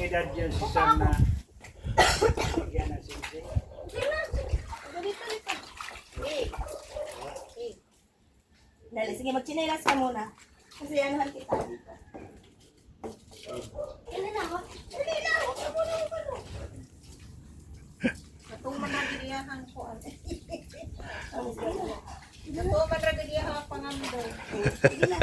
edad yun si Sam na bigyan na sisi. Dali, sige, magchinelas ka muna. Kasi anuhan kita dito. Dali na ako. Dali na ako. Katong managiliyahan ko. Ito managiliyahan pangamdo. Sige na.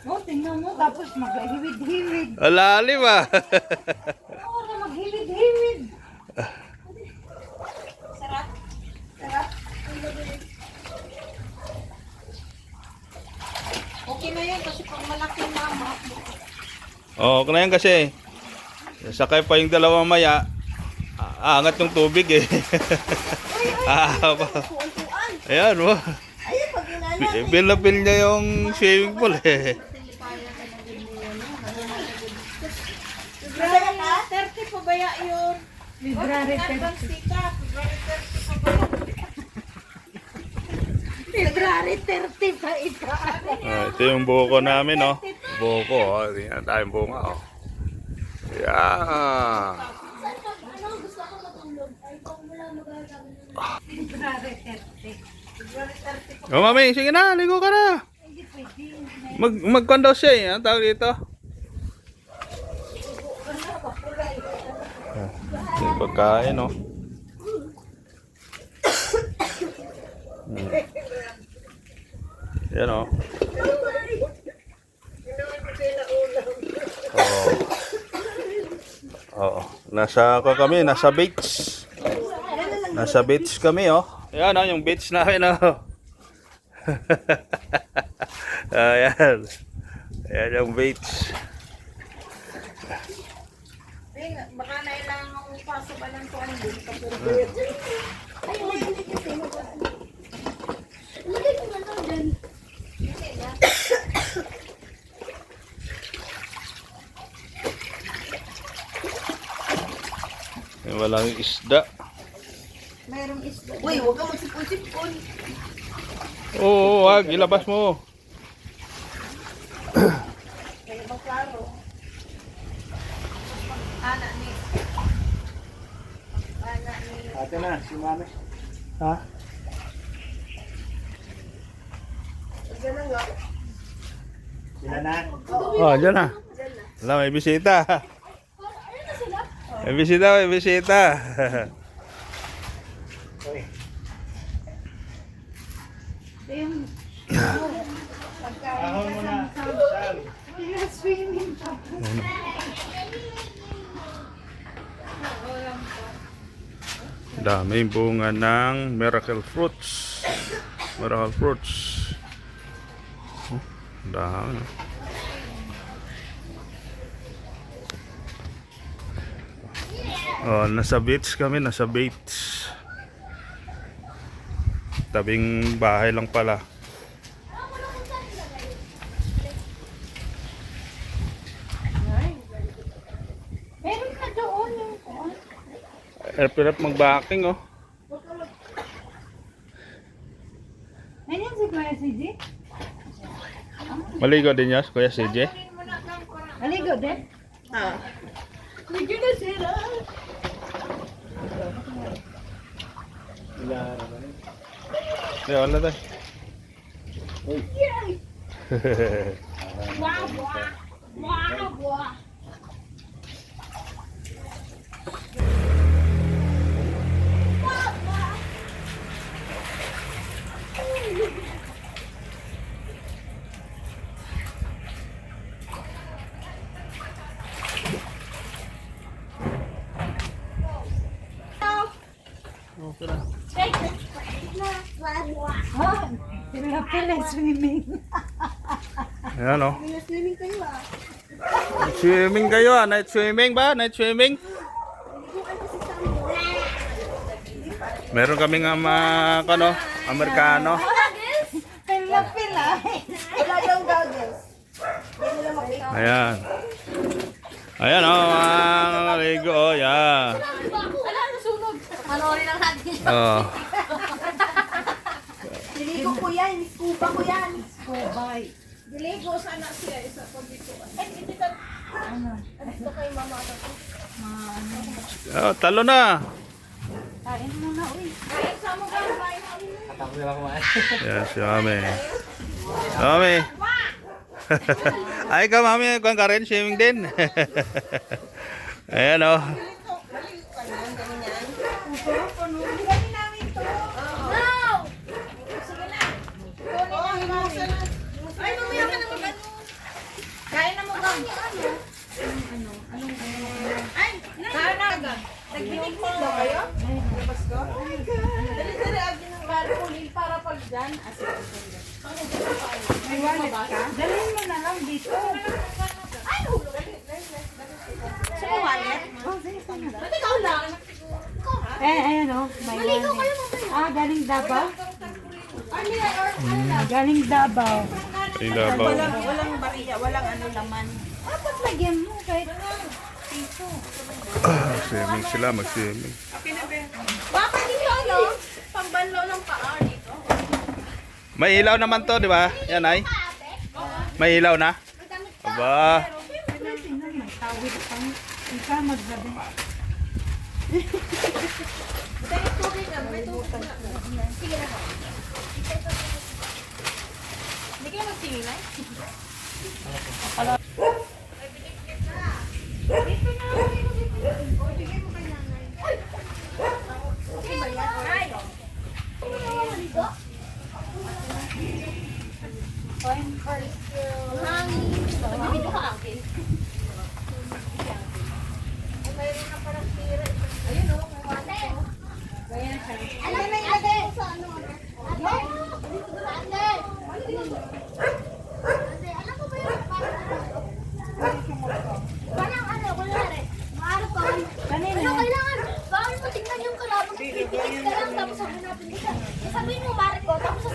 No, tingnan mo. Tapos mag-hiwid-hiwid. Alalim ah. Oo, na mag-hiwid-hiwid. Sarap. Sarap. Okay na yan kasi pag malaki mama. Oo, oh, yan kasi. Sakay pa yung dalawa maya. Angat yung tubig eh. Kuan-kuan. Ayan mo. Ayun, pag ginala. Bil niya yung swimming pool eh. Masaya ka? 30 pa baya yun. February 30. February 30 pa ika. Ito yung buko namin oh. Buko oh. Tingnan tayong bunga oh. Yeah. Ano, gusto ako matulog. Ay, kung wala magagawa. February 30. Oh mami, sige na, ligo ka na. Magkwan daw siya eh. Ang tawag dito? Yung pagkain oh. Yan oh. Oh. Nasa kami, nasa beach. Nasa beach kami oh. Ayan oh, yung beach namin oh. Ayan. Ayan yung beach. Baka nailangan mo paso ba lang ko ang din. Ay, hindi kasi. Lagay ko na lang dyan. Walang isda. Mayroong isda. Uy, huwag kang magsipon-sipon. Oo, wag. Ilabas mo. Kaya bang klaro? Anak ni. Ate na, si mami. Ha? Diyan na nga. Sila na. Oh, dyan na. Wala, may bisita. Ayun na sila. May bisita, may bisita. Uy, Yung ahon mo na. Sam. swimming pa. Daming bunga ng miracle fruits. Miracle fruits. Oh, dami. Oh, nasa beach kami, nasa beach. Tabing bahay lang pala. Meron ka doon yung Hirap mag-backing oh. Nanyan si Kuya CJ? Maligo din yan, Kuya CJ. Aligo din? Ah. Hindi na sila. Sila naman. Di, wala tayo. Uy. Wow, wow. Wow, wow. Okay na. Oh, sila pala swimming. Ayan oh. May swimming kayo ah. Swimming kayo ah. Night swimming ba? Night swimming? Meron kaming ano, Amerikano. Pila. Wala daw goggles. Hindi nila makita. Ayan. Ayan oh, mga maligo oh, yeah. Wala, nasunog. Panoorin lang natin. Oh. Diligo ko yan. Scuba ko yan. Bye. Diligo sana siya. Isa ko dito. Gusto kay mama. Oh, talo na. Kain mo na, uy. Kain sa mo ka. Yan si Mami. Mami. Ay ka Mami, kuwan ka rin, swimming din. Ayan oh. Ay, mamaya ka na mag-ano. Kain na mo ka. Ay, kain na ka. Nagbinig-binig daw kayo? Labas ko? Dali-dali, agin ng balcony para pag dyan. May wallet ka? Dalhin mo na lang dito. Ay, hulog. Sa wallet? Ba't ikaw lang? Ayan o. May wallet. Galing Davao? Galing Davao. Ay, Davao. Walang bariya, walang ano laman. Dapat lagyan mo kahit Swimming sila, mag-swimming. Bakit dito, no? Pangbanlo ng paa dito. May ilaw naman to, di ba? Yan ay. May ilaw na. Aba. tawid pang ika maggabi. Sige na po. Hindi kayo magsimilay? Nagbibidyo ka, Uncle. Ayun o, may wala. Alam na ilagay mo sa ano? Ate! Alam ko ba yun? Parang ano, kunwari, maarap ka. Ano kailangan? Bawal mo tingnan yung kalabang. Titigit ka lang, tapos sabi natin, sabihin mo, maarap ko, tapos